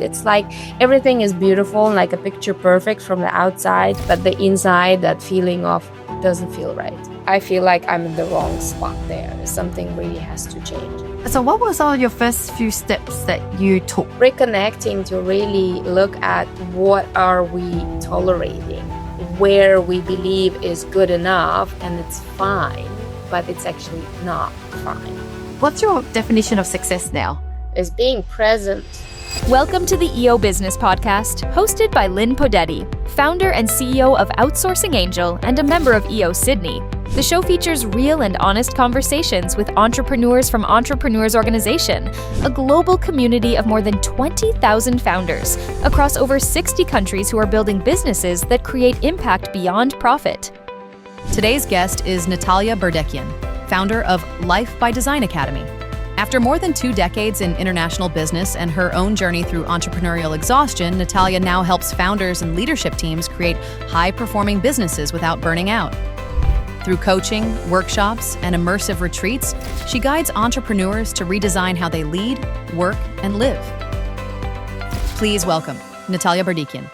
It's like everything is beautiful and like a picture perfect from the outside, but the inside, that feeling of doesn't feel right. I feel like I'm in the wrong spot there. Something really has to change. So what were some of your first few steps that you took? Reconnecting to really look at what are we tolerating, where we believe is good enough and it's fine, but it's actually not fine. What's your definition of success now? Is being present. Welcome to the EO Business Podcast, hosted by Linh Podetti, founder and CEO of Outsourcing Angel and a member of EO Sydney. The show features real and honest conversations with entrepreneurs from Entrepreneurs Organization, a global community of more than 20,000 founders across over 60 countries who are building businesses that create impact beyond profit. Today's guest is Natalya Berdikyan, founder of Life by Design Academy. After more than 2 decades in international business and her own journey through entrepreneurial exhaustion, Natalya now helps founders and leadership teams create high-performing businesses without burning out. Through coaching, workshops, and immersive retreats, she guides entrepreneurs to redesign how they lead, work, and live. Please welcome Natalya Berdikyan.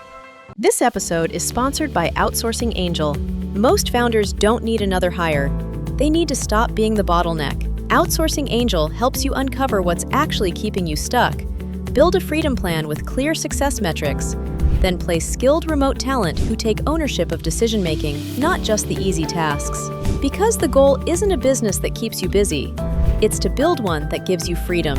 This episode is sponsored by Outsourcing Angel. Most founders don't need another hire. They need to stop being the bottleneck. Outsourcing Angel helps you uncover what's actually keeping you stuck. Build a freedom plan with clear success metrics. Then place skilled remote talent who take ownership of decision-making, not just the easy tasks. Because the goal isn't a business that keeps you busy, it's to build one that gives you freedom.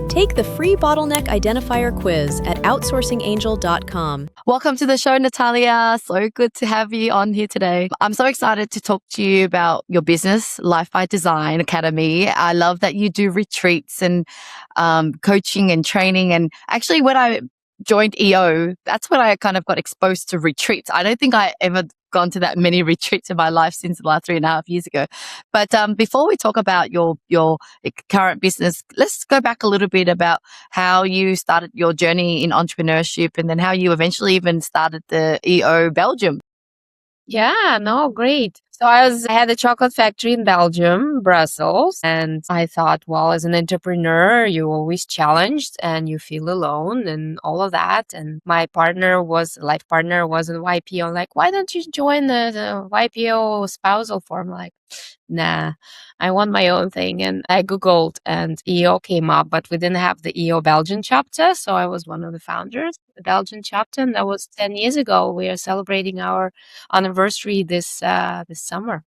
Take the free bottleneck identifier quiz at outsourcingangel.com. Welcome to the show, Natalya. So good to have you on here today. I'm so excited to talk to you about your business, Life by Design Academy. I love that you do retreats and coaching and training. And actually, when I joined EO, that's when I kind of got exposed to retreats. I don't think I ever gone to that many retreats in my life since the last 3.5 years ago. But before we talk about your current business, let's go back a little bit about how you started your journey in entrepreneurship and then how you eventually even started the EO Belgium. Yeah, no, great. So I had a chocolate factory in Belgium, Brussels, and I thought, well, as an entrepreneur, you're always challenged and you feel alone and all of that. And my life partner was a YPO. I'm like, why don't you join the YPO spousal form? Like, nah, I want my own thing. And I Googled and EO came up, but we didn't have the EO Belgian chapter. So I was one of the founders, the Belgian chapter. And that was 10 years ago. We are celebrating our anniversary this summer.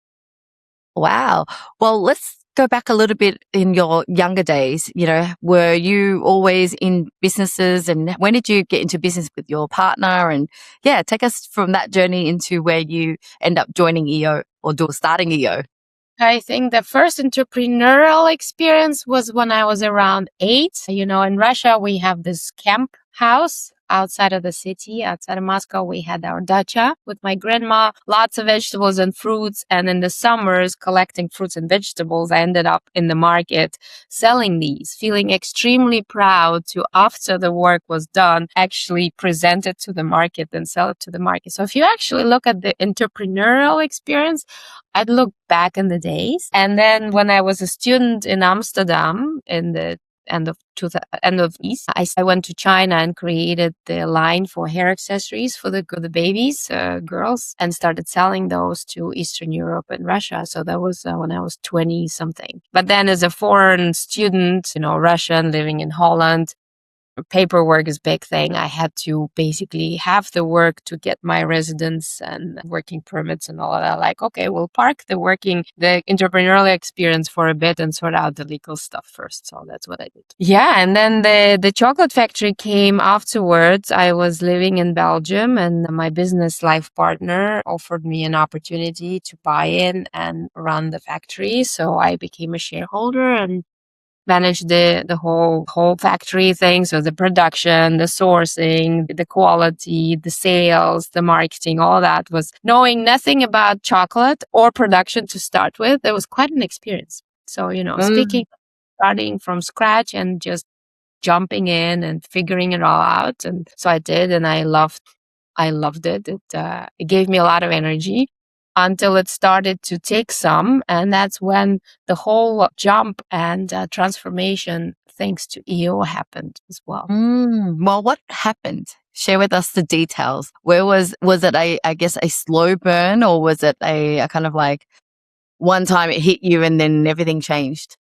Wow. Well, let's go back a little bit in your younger days. You know, were you always in businesses, and when did you get into business with your partner? And yeah, take us from that journey into where you end up joining EO or starting EO. I think the first entrepreneurial experience was when I was around 8. You know, in Russia, we have this camp house outside of the city, outside of Moscow. We had our dacha with my grandma, lots of vegetables and fruits. And in the summers, collecting fruits and vegetables, I ended up in the market selling these, feeling extremely proud to, after the work was done, actually present it to the market and sell it to the market. So if you actually look at the entrepreneurial experience, I'd look back in the days. And then when I was a student in Amsterdam in the end of East, I went to China and created the line for hair accessories for the babies, girls, and started selling those to Eastern Europe and Russia. So that was when I was 20 something. But then as a foreign student, you know, Russian living in Holland, paperwork is a big thing. I had to basically have the work to get my residence and working permits and all of that. Like, okay, we'll park the entrepreneurial experience for a bit and sort out the legal stuff first. So that's what I did. Yeah. And then the chocolate factory came afterwards. I was living in Belgium and my business life partner offered me an opportunity to buy in and run the factory. So I became a shareholder and managed the whole factory thing. So the production, the sourcing, the quality, the sales, the marketing, all that was knowing nothing about chocolate or production to start with. It was quite an experience. So, you know, starting from scratch and just jumping in and figuring it all out. And so I did, and I loved it. It gave me a lot of energy. until it started to take some. And that's when the whole jump and transformation thanks to EO happened as well. Well, what happened? Share with us the details. Where was it I guess a slow burn, or was it a kind of like one time it hit you and then everything changed?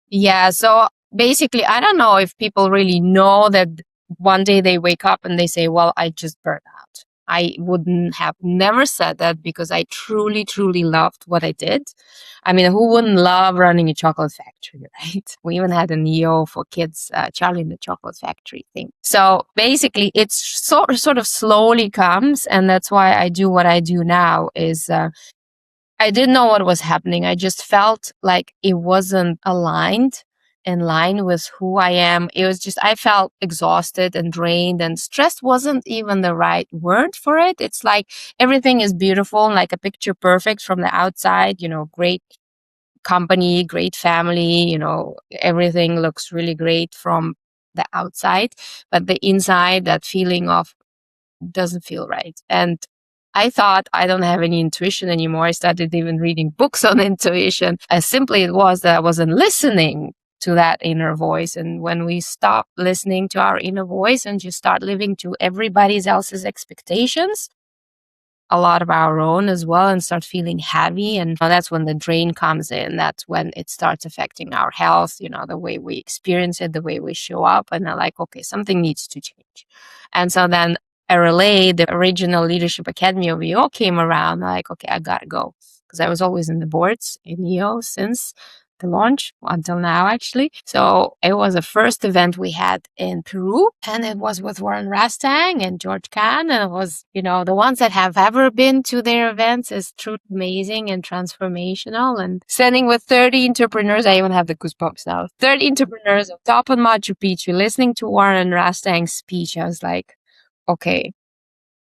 Yeah. So basically, I don't know if people really know that one day they wake up and they say, well, I just burned out. I wouldn't have never said that because I truly, truly loved what I did. I mean, who wouldn't love running a chocolate factory, right? We even had an EO for kids, Charlie in the Chocolate Factory thing. So basically, it's sort of slowly comes. And that's why I do what I do now is I didn't know what was happening. I just felt like it wasn't aligned in line with who I am. It was just, I felt exhausted and drained, and stressed wasn't even the right word for it. It's like everything is beautiful and like a picture perfect from the outside, great company, great family, everything looks really great from the outside, but the inside, that feeling of doesn't feel right. And I thought I don't have any intuition anymore. I started even reading books on intuition. As simply it was that I wasn't listening to that inner voice. And when we stop listening to our inner voice and just start living to everybody else's expectations, a lot of our own as well, and start feeling heavy. And that's when the drain comes in. That's when it starts affecting our health, the way we experience it, the way we show up. And I'm like, okay, something needs to change. And so then RLA, the original Leadership Academy of EO, came around. I'm like, okay, I gotta go. Because I was always in the boards in EO since the launch until now, actually. So it was the first event we had in Peru, and it was with Warren Rastang and George Kahn. And it was, the ones that have ever been to their events is truly amazing and transformational. And standing with 30 entrepreneurs, I even have the goosebumps now. 30 entrepreneurs on top of Machu Picchu, listening to Warren Rastang's speech, I was like, okay,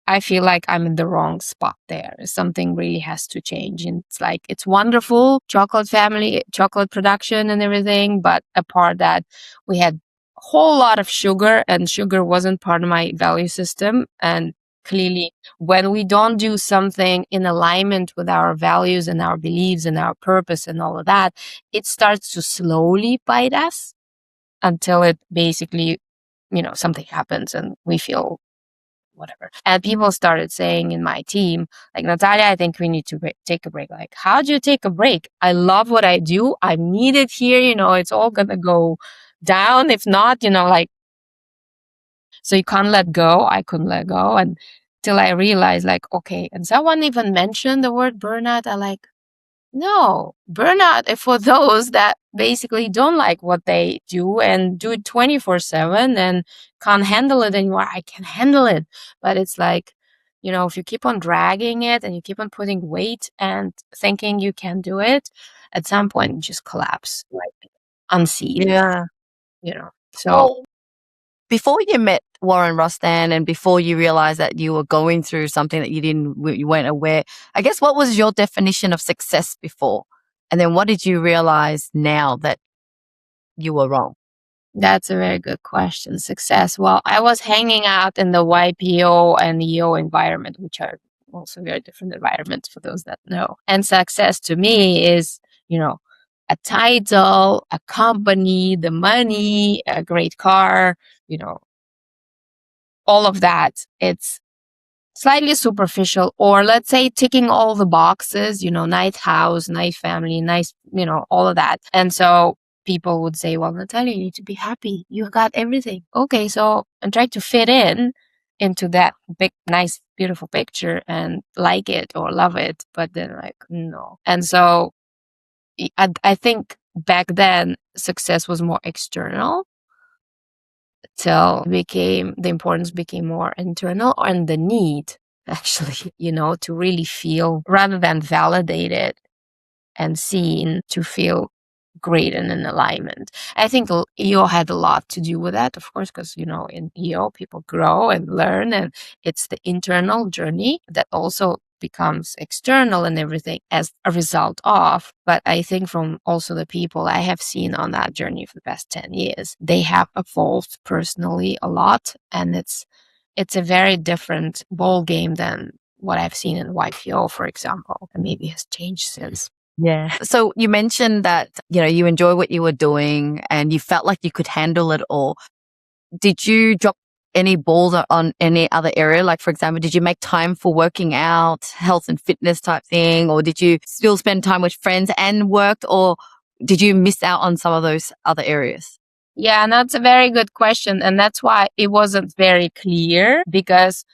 I feel like I'm in the wrong spot there. Something really has to change. And it's like, it's wonderful, chocolate family, chocolate production and everything. But apart that, we had a whole lot of sugar, and sugar wasn't part of my value system. And clearly, when we don't do something in alignment with our values and our beliefs and our purpose and all of that, it starts to slowly bite us until it basically, something happens and we feel whatever. And people started saying in my team, like, Natalya, I think we need to take a break. Like, how do you take a break? I love what I do. I'm needed here. It's all going to go down. If not, so you can't let go. I couldn't let go. And till I realized, like, okay. And someone even mentioned the word burnout. I like, no, burnout is for those that basically don't like what they do and do it 24/7 and can't handle it anymore. I can handle it. But it's like, if you keep on dragging it and you keep on putting weight and thinking you can do it, at some point you just collapse, like unseen. Yeah. So Well, before you met Warren Rustan and before you realized that you were going through something that you weren't aware, I guess, what was your definition of success before? And then what did you realize now that you were wrong? that's a very good question. Success. Well, I was hanging out in the YPO and EO environment, which are also very different environments for those that know. And success to me is, a title, a company, the money, a great car, all of that. It's slightly superficial, or let's say ticking all the boxes, nice house, nice family, nice, all of that. And so people would say, well, Natalya, you need to be happy. You got everything. Okay. So I'm trying to fit into that big, nice, beautiful picture and like it or love it. But then like, no. And so I think back then success was more external till the importance became more internal, and the need actually, to really feel rather than validated and seen, to feel great and in alignment. I think EO had a lot to do with that, of course, because, in EO people grow and learn, and it's the internal journey that also becomes external and everything as a result of. But I think from also the people I have seen on that journey for the past 10 years, they have evolved personally a lot, and it's a very different ball game than what I've seen in YPO, for example, and maybe has changed since. Yeah. So you mentioned that, you enjoy what you were doing and you felt like you could handle it all. Did you drop any balls on any other area? Like, for example, did you make time for working out, health and fitness type thing? Or did you still spend time with friends and worked? Or did you miss out on some of those other areas? Yeah, and that's a very good question. And that's why it wasn't very clear, because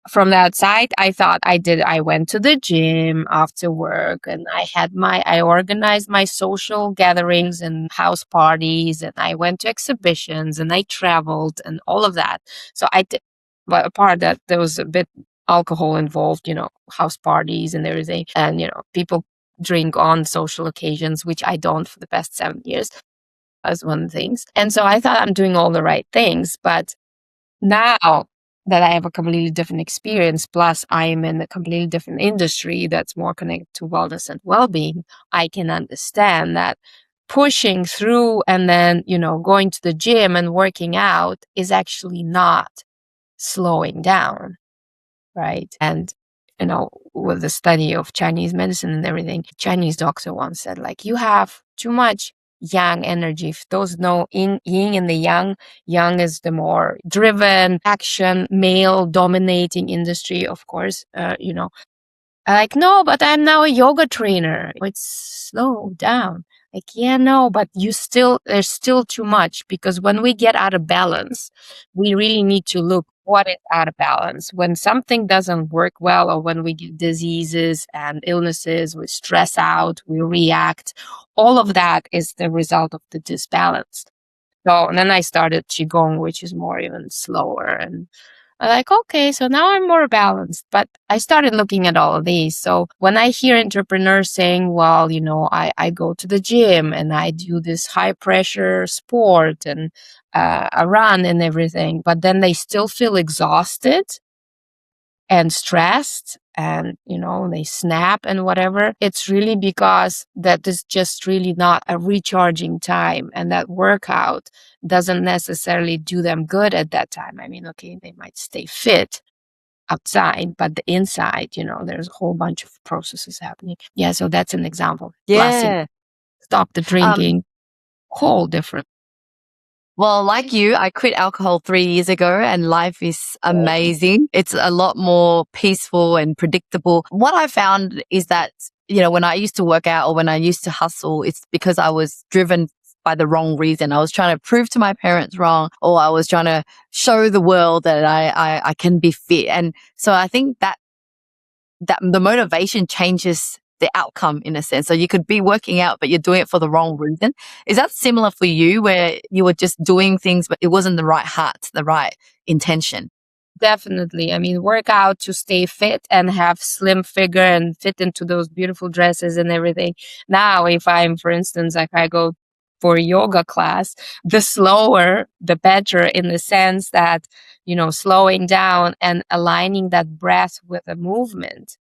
from the outside, I went to the gym after work, and I organized my social gatherings and house parties, and I went to exhibitions and I traveled and all of that. So I did, but apart that there was a bit alcohol involved, house parties and everything. And, people drink on social occasions, which I don't for the past 7 years as one of the things. And so I thought I'm doing all the right things. But now that I have a completely different experience, plus I am in a completely different industry that's more connected to wellness and well-being, I can understand that pushing through and then, going to the gym and working out is actually not slowing down, right? And with the study of Chinese medicine and everything, Chinese doctor once said, like, you have too much yang energy. If those know yin and the yang is the more driven, action, male dominating industry, of course, like, no, but I'm now a yoga trainer. It's slow down. Like, yeah, no, but there's still too much, because when we get out of balance, we really need to look what is out of balance. When something doesn't work well, or when we get diseases and illnesses, we stress out, we react. All of that is the result of the disbalance. So, and then I started Qigong, which is more even slower. And I'm like, okay, so now I'm more balanced. But I started looking at all of these. So when I hear entrepreneurs saying, well, I go to the gym and I do this high pressure sport and I run and everything, but then they still feel exhausted and stressed and, they snap and whatever, it's really because that is just really not a recharging time. And that workout doesn't necessarily do them good at that time. I mean, okay, they might stay fit outside, but the inside, there's a whole bunch of processes happening. Yeah, so that's an example. Plus, Yeah. stop the drinking, whole different. Well, like you, I quit alcohol 3 years ago and life is amazing. It's a lot more peaceful and predictable. What I found is that, when I used to work out or when I used to hustle, it's because I was driven by the wrong reason. I was trying to prove to my parents wrong, or I was trying to show the world that I can be fit. And so I think that the motivation changes the outcome in a sense. So you could be working out, but you're doing it for the wrong reason. Is that similar for you, where you were just doing things, but it wasn't the right heart, the right intention? Definitely. I mean, work out to stay fit and have slim figure and fit into those beautiful dresses and everything. Now, if I'm, for instance, like I go for a yoga class, the slower, the better, in the sense that, slowing down and aligning that breath with a movement.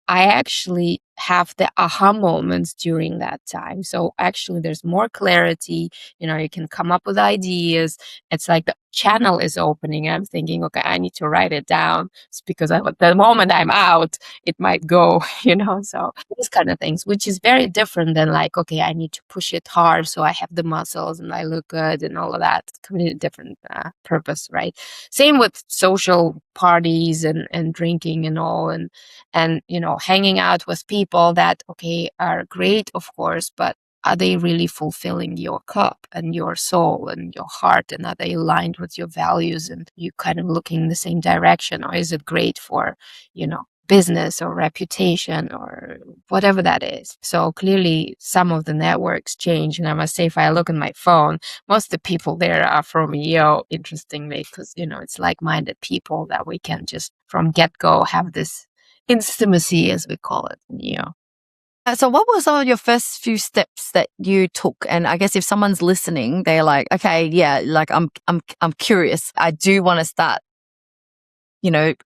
I actually have the aha moments during that time. So actually there's more clarity, you can come up with ideas. It's like the channel is opening. I'm thinking, okay, I need to write it down. It's because the moment I'm out, it might go, so these kind of things, which is very different than like, okay, I need to push it hard so I have the muscles and I look good and all of that. It's completely different purpose, right? Same with social parties and drinking and all, and hanging out with people that, okay, are great, of course, but are they really fulfilling your cup and your soul and your heart? And are they aligned with your values and you kind of looking in the same direction? Or is it great for, business or reputation or whatever that is? So clearly some of the networks change. And I must say, if I look at my phone, most of the people there are from EO, interestingly, because, it's like-minded people that we can just from get-go have this intimacy, as we call it in EO. So what were some of your first few steps that you took? And I guess if someone's listening, they're like, okay, yeah, like I'm curious. I do want to start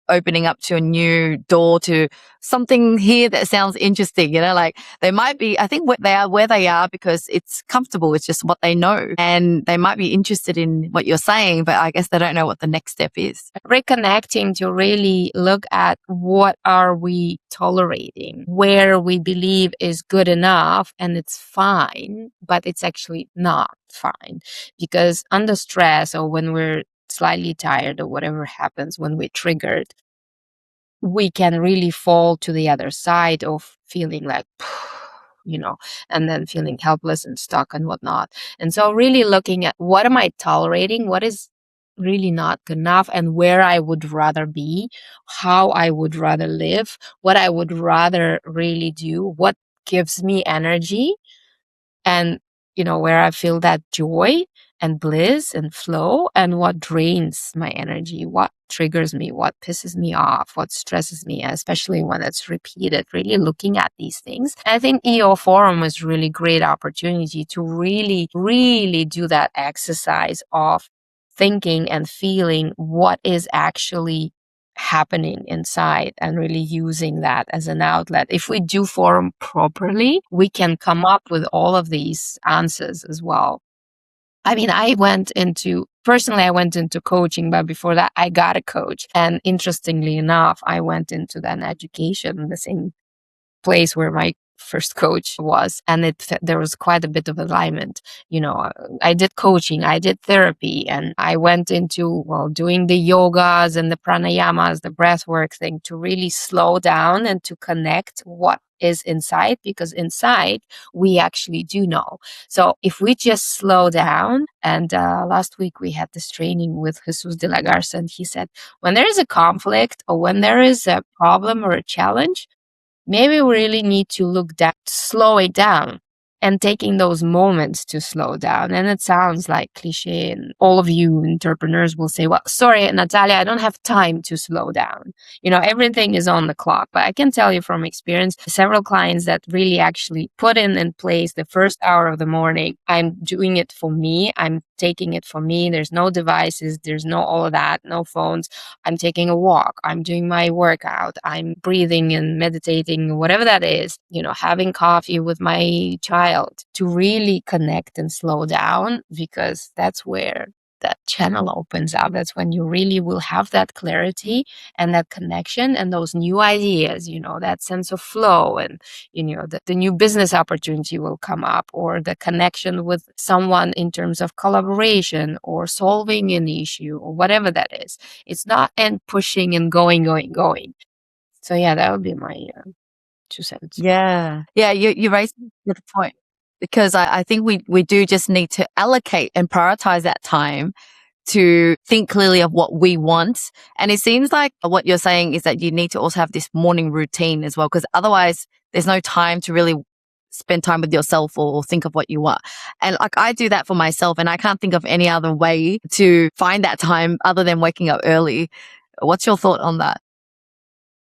opening up to a new door to something here that sounds interesting, like they might be, I think they are where they are because it's comfortable. It's just what they know. And they might be interested in what you're saying, but I guess they don't know what the next step is. Reconnecting to really look at what are we tolerating, where we believe is good enough and it's fine, but it's actually not fine. Because under stress or when we're slightly tired or whatever happens when we're triggered, we can really fall to the other side of feeling like, and then feeling helpless and stuck and whatnot. And so really looking at what am I tolerating? What is really not good enough and where I would rather be, how I would rather live, what I would rather really do, what gives me energy and, where I feel that joy and bliss and flow and what drains my energy, what triggers me, what pisses me off, what stresses me, especially when it's repeated, really looking at these things. I think EO Forum is really great opportunity to really, really do that exercise of thinking and feeling what is actually happening inside and really using that as an outlet. If we do forum properly, we can come up with all of these answers as well. I mean, personally, I went into coaching, but before that, I got a coach. And interestingly enough, I went into then education, the same place where my first coach was. And there was quite a bit of alignment. I did coaching, I did therapy, and I went into, doing the yogas and the pranayamas, the breath work thing to really slow down and to connect what is inside, because inside we actually do know. So if we just slow down, and last week we had this training with Jesus de la Garza, and he said, when there is a conflict or when there is a problem or a challenge, maybe we really need to look at slowing down and taking those moments to slow down. And it sounds like cliche, and all of you entrepreneurs will say, well, sorry, Natalya, I don't have time to slow down. Everything is on the clock. But I can tell you from experience, several clients that really actually put in place the first hour of the morning. I'm doing it for me. I'm taking it for me. There's no devices. There's no all of that, no phones. I'm taking a walk. I'm doing my workout. I'm breathing and meditating, whatever that is, having coffee with my child to really connect and slow down, because that's where that channel opens up. That's when you really will have that clarity and that connection and those new ideas, that sense of flow, and, the new business opportunity will come up, or the connection with someone in terms of collaboration or solving an issue or whatever that is. It's not and pushing and going. So yeah, that would be my 2 cents. Yeah. Yeah. You raised a good point, because I think we do just need to allocate and prioritize that time to think clearly of what we want. And it seems like what you're saying is that you need to also have this morning routine as well, because otherwise there's no time to really spend time with yourself or think of what you want. And like I do that for myself, and I can't think of any other way to find that time other than waking up early. What's your thought on that?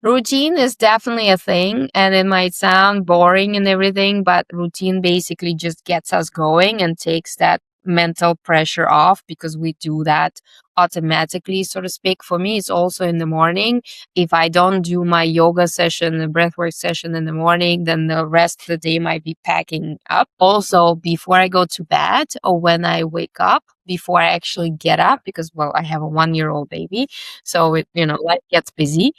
Routine is definitely a thing, and it might sound boring and everything, but routine basically just gets us going and takes that mental pressure off, because we do that automatically, so to speak. For me, it's also in the morning. If I don't do my yoga session, the breathwork session in the morning, then the rest of the day might be packing up. Also, before I go to bed or when I wake up, before I actually get up, because, I have a 1-year-old baby, so life gets busy.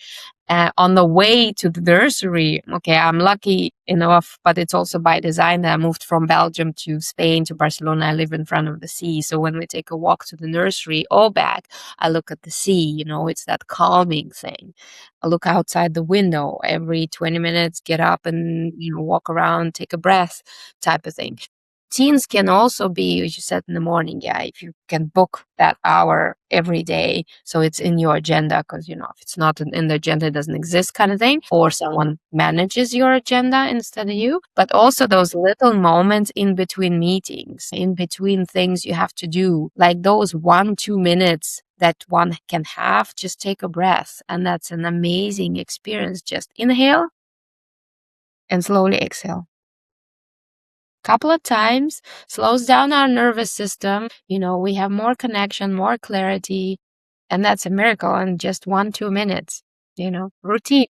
On the way to the nursery, okay, I'm lucky enough, but it's also by design that I moved from Belgium to Spain to Barcelona. I live in front of the sea. So when we take a walk to the nursery or back, I look at the sea, it's that calming thing. I look outside the window every 20 minutes, get up and, walk around, take a breath type of thing. Teens can also be, as you said, in the morning. Yeah, if you can book that hour every day, so it's in your agenda, because, if it's not in the agenda, it doesn't exist kind of thing, or someone manages your agenda instead of you. But also those little moments in between meetings, in between things you have to do, like those 1-2 minutes that one can have, just take a breath. And that's an amazing experience. Just inhale and slowly exhale. Couple of times, slows down our nervous system. We have more connection, more clarity. And that's a miracle in just 1-2 minutes, routine.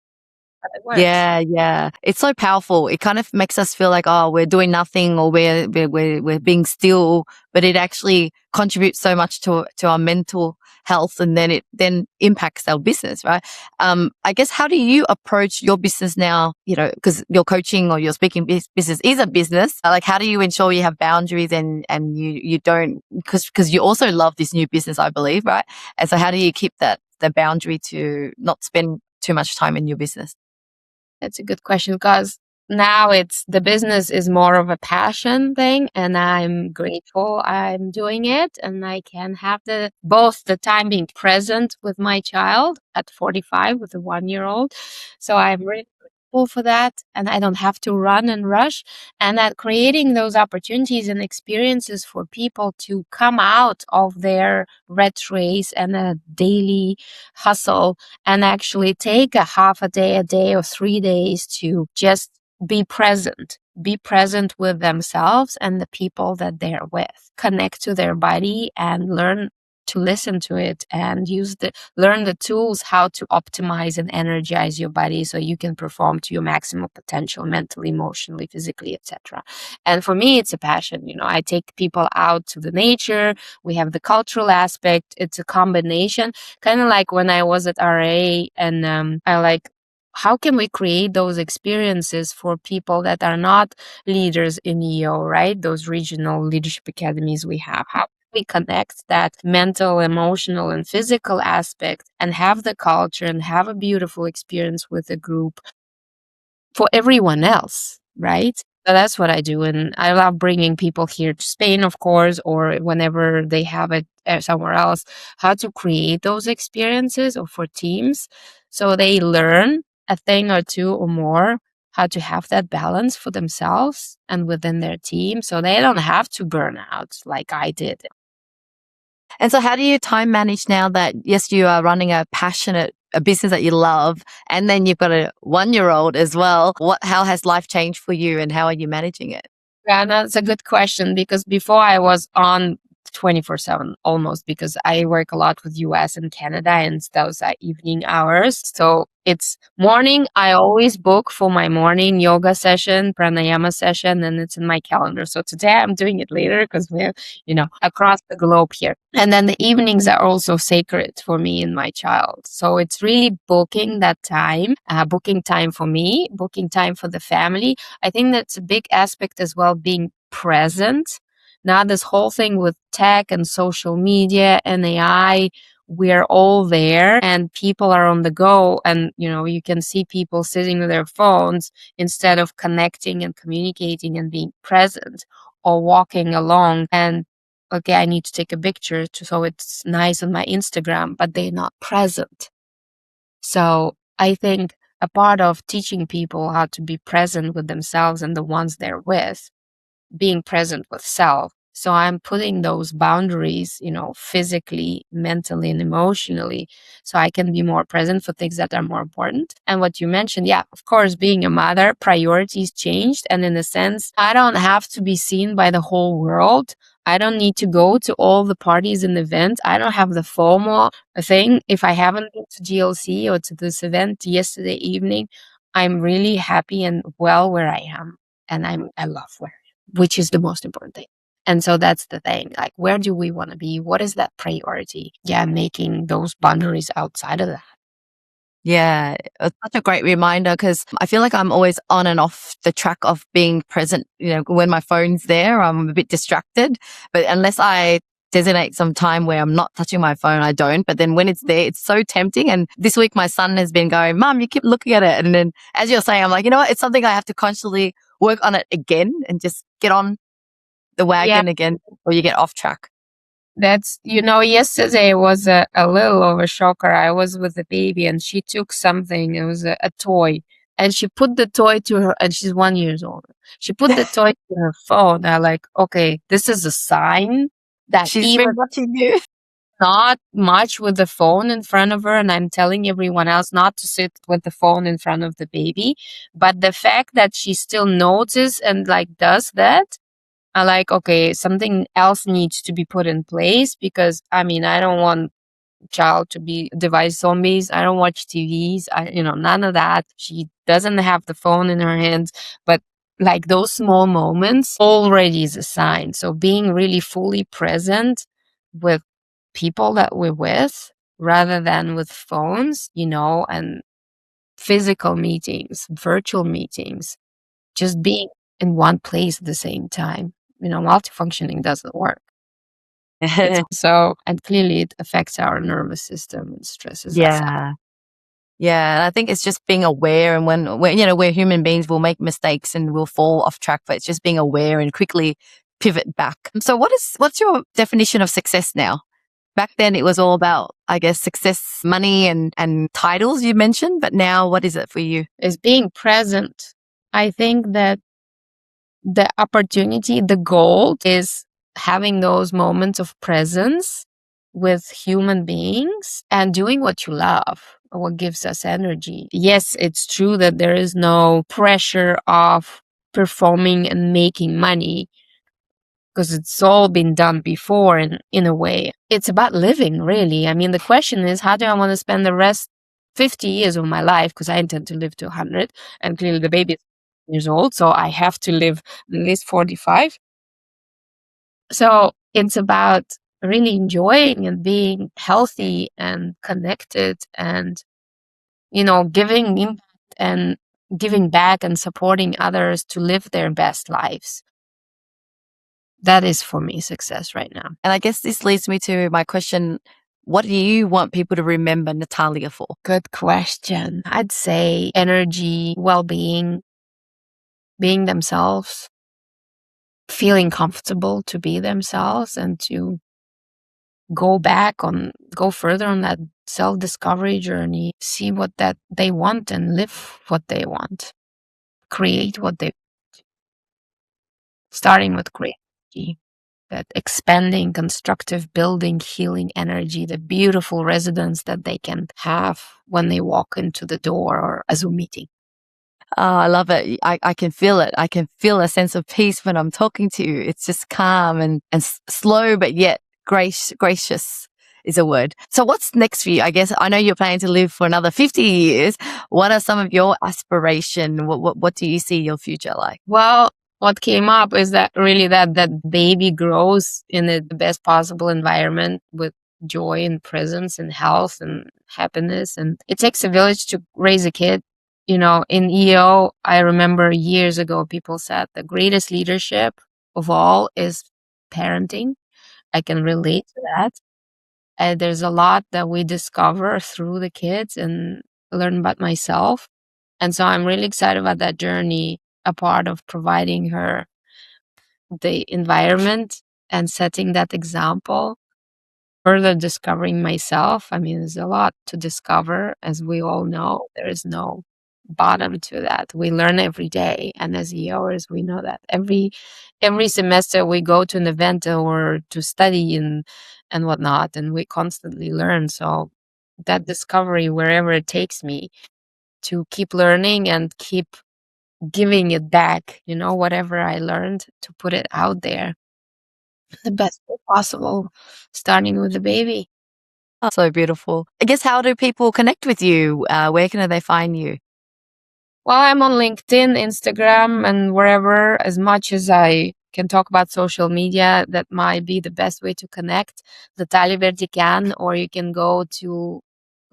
But it works. Yeah. It's so powerful. It kind of makes us feel like, oh, we're doing nothing or we're being still, but it actually contributes so much to our mental health, and then it then impacts our business, right? I guess, how do you approach your business now? Because your coaching or your speaking business is a business. Like, how do you ensure you have boundaries and you don't, because you also love this new business, I believe, right? And so how do you keep the boundary to not spend too much time in your business? That's a good question, because now the business is more of a passion thing, and I'm grateful I'm doing it, and I can have both the time being present with my child at 45 with a 1-year-old. So I'm really grateful for that, and I don't have to run and rush, and that creating those opportunities and experiences for people to come out of their rat race and a daily hustle and actually take a half a day or 3 days to just be present with themselves and the people that they're with, connect to their body and learn to listen to it, and learn the tools how to optimize and energize your body so you can perform to your maximum potential mentally, emotionally, physically, etc. And for me, it's a passion. I take people out to the nature. We have the cultural aspect. It's a combination, kind of like when I was at RA, and I like, how can we create those experiences for people that are not leaders in EO, right? Those regional leadership academies we have. How can we connect that mental, emotional, and physical aspect and have the culture and have a beautiful experience with a group for everyone else, right? So that's what I do. And I love bringing people here to Spain, of course, or whenever they have it somewhere else, how to create those experiences or for teams so they learn a thing or two or more, how to have that balance for themselves and within their team so they don't have to burn out like I did. And so how do you time manage now that, yes, you are running a business that you love, and then you've got a 1-year-old as well? How has life changed for you, and how are you managing it? Yeah, that's a good question, because before I was on 24/7 almost, because I work a lot with US and Canada, and those are evening hours. So it's morning. I always book for my morning yoga session, pranayama session, and it's in my calendar. So today I'm doing it later because we're, across the globe here. And then the evenings are also sacred for me and my child. So it's really booking that time, booking time for me, booking time for the family. I think that's a big aspect as well, being present. Now, this whole thing with tech and social media and AI, we're all there and people are on the go. And, you can see people sitting with their phones instead of connecting and communicating and being present, or walking along and, okay, I need to take a picture so it's nice on my Instagram, but they're not present. So I think a part of teaching people how to be present with themselves and the ones they're with, being present with self. So I'm putting those boundaries, physically, mentally, and emotionally, so I can be more present for things that are more important. And what you mentioned, yeah, of course, being a mother, priorities changed. And in a sense, I don't have to be seen by the whole world. I don't need to go to all the parties and events. I don't have the FOMO thing. If I haven't been to GLC or to this event yesterday evening, I'm really happy and well where I am. And I love where I am, which is the most important thing. And so that's the thing. Like, where do we want to be? What is that priority? Yeah, making those boundaries outside of that. Yeah, it's such a great reminder, because I feel like I'm always on and off the track of being present. When my phone's there, I'm a bit distracted. But unless I designate some time where I'm not touching my phone, I don't. But then when it's there, it's so tempting. And this week, my son has been going, "Mom, you keep looking at it." And then, as you're saying, I'm like, you know what? It's something I have to constantly work on it again and just get on the wagon again, or you get off track. That's, yesterday was a little of a shocker. I was with the baby and she took something. It was a toy. And she put the toy to her, and she's 1 year old. She put the toy to her phone. I'm like, okay, this is a sign that She's even been watching you. not much with the phone in front of her, and I'm telling everyone else not to sit with the phone in front of the baby. But the fact that she still notices and does that, I like, okay, something else needs to be put in place, because I don't want child to be device zombies. I don't watch TVs. None of that. She doesn't have the phone in her hands, but like those small moments already is a sign. So being really fully present with people that we're with rather than with phones, and physical meetings, virtual meetings, just being in one place at the same time. Multifunctioning doesn't work. And clearly it affects our nervous system and stresses us out. Yeah. Yeah, and I think it's just being aware, and when we're human beings, we'll make mistakes and we'll fall off track, but it's just being aware and quickly pivot back. So what's your definition of success now? Back then it was all about, I guess, success, money and titles you mentioned, but now what is it for you? Is being present. I think that the opportunity, the goal is having those moments of presence with human beings and doing what you love, or what gives us energy. Yes, it's true that there is no pressure of performing and making money because it's all been done before in a way. It's about living, really. I mean, the question is, how do I want to spend the rest 50 years of my life? Because I intend to live to 100, and clearly the baby is years old, so I have to live at least 45. So it's about really enjoying and being healthy and connected and, giving impact and giving back and supporting others to live their best lives. That is for me success right now. And I guess this leads me to my question. What do you want people to remember Natalya for? Good question. I'd say energy, well-being, being themselves, feeling comfortable to be themselves, and to go further on that self-discovery journey, see what that they want and live what they want, create what they want. Starting with creativity, that expanding, constructive, building, healing energy, the beautiful residence that they can have when they walk into the door or a Zoom meeting. Oh, I love it. I can feel it. I can feel a sense of peace when I'm talking to you. It's just calm and slow, but yet gracious is a word. So what's next for you? I guess I know you're planning to live for another 50 years. What are some of your aspirations? What do you see your future like? Well, what came up is that really that baby grows in the best possible environment with joy and presence and health and happiness. And it takes a village to raise a kid. In EO, I remember years ago, people said the greatest leadership of all is parenting. I can relate to that. And there's a lot that we discover through the kids and learn about myself. And so I'm really excited about that journey, a part of providing her the environment and setting that example, further discovering myself. I mean, there's a lot to discover. As we all know, there is no bottom to that. We learn every day. And as EOers, we know that every semester we go to an event or to study and whatnot, and we constantly learn. So that discovery, wherever it takes me, to keep learning and keep giving it back, whatever I learned, to put it out there the best way possible, starting with the baby. Oh, so beautiful. I guess, how do people connect with you? Where can they find you? Well, I'm on LinkedIn, Instagram, and wherever, as much as I can talk about social media, that might be the best way to connect. Natalya Berdikyan, or you can go to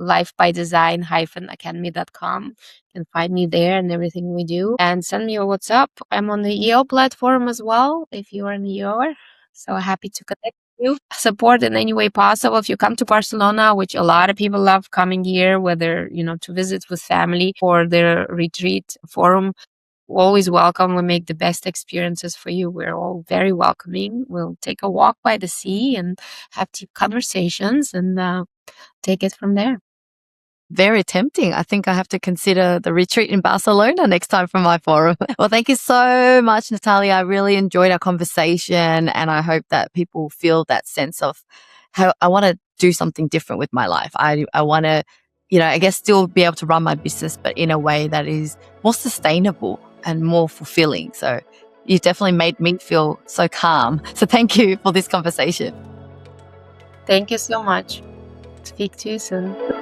lifebydesign-academy.com. You can find me there and everything we do. And send me a WhatsApp. I'm on the EO platform as well, if you are an EOer. So happy to connect with you. Support in any way possible. If you come to Barcelona, which a lot of people love coming here, whether, to visit with family or their retreat forum, always welcome. We make the best experiences for you. We're all very welcoming. We'll take a walk by the sea and have deep conversations and take it from there. Very tempting. I think I have to consider the retreat in Barcelona next time for my forum. Well, thank you so much, Natalya. I really enjoyed our conversation, and I hope that people feel that sense of how I want to do something different with my life. I want to, I guess, still be able to run my business, but in a way that is more sustainable and more fulfilling. So you definitely made me feel so calm. So thank you for this conversation. Thank you so much. Speak to you soon.